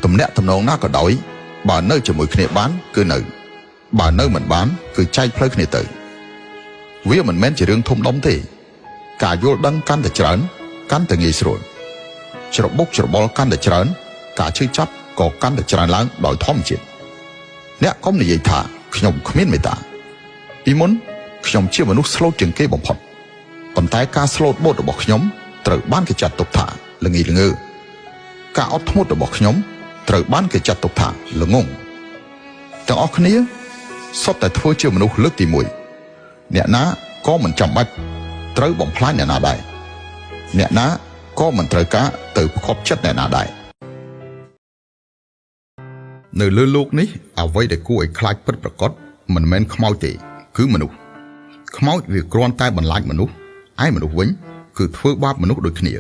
ទំនាក់ទំនងណាក៏ដោយបើនៅជាមួយគ្នាបានគឺនៅបើនៅមិនបានគឺចែកផ្លូវគ្នាទៅវាមិនមែនជារឿងធំដុំទេការយល់ដឹងកាន់តែច្រើនកាន់តែងាយស្រួលច្របូកច្របល់កាន់តែច្រើនការឈឺចាប់ក៏កាន់តែច្រើនឡើងដោយធម្មជាតិអ្នកកុំនិយាយថាខ្ញុំគ្មានមេត្តាពីមុនខ្ញុំជាមនុស្សស្លូតជាងគេបំផុតប៉ុន្តែការស្លូតបូតរបស់ខ្ញុំត្រូវបានគេចាត់ទុកថាល្ងីល្ងើការអត់ធ្មត់របស់ខ្ញុំត្រូវបានគេចាត់ទុកថាល្ងងទាំងអស់គ្នាសុទ្ធតែធ្វើជាមនុស្សលើកទី1អ្នកណាក៏មិនចាំបាច់ត្រូវបំផ្លាញអ្នកណាដែរអ្នកណាក៏មិនត្រូវការទៅផ្គប់ចិត្តអ្នកណាដែរនៅលើโลกនេះអ្វីដែលគួរឲ្យខ្លាចពិតប្រាកដមិនមែនខ្មោចទេគឺមនុស្សខ្មោចវាគ្រាន់តែបន្លាចមនុស្សឯមនុស្សវិញគឺធ្វើបាបមនុស្សដូចគ្នា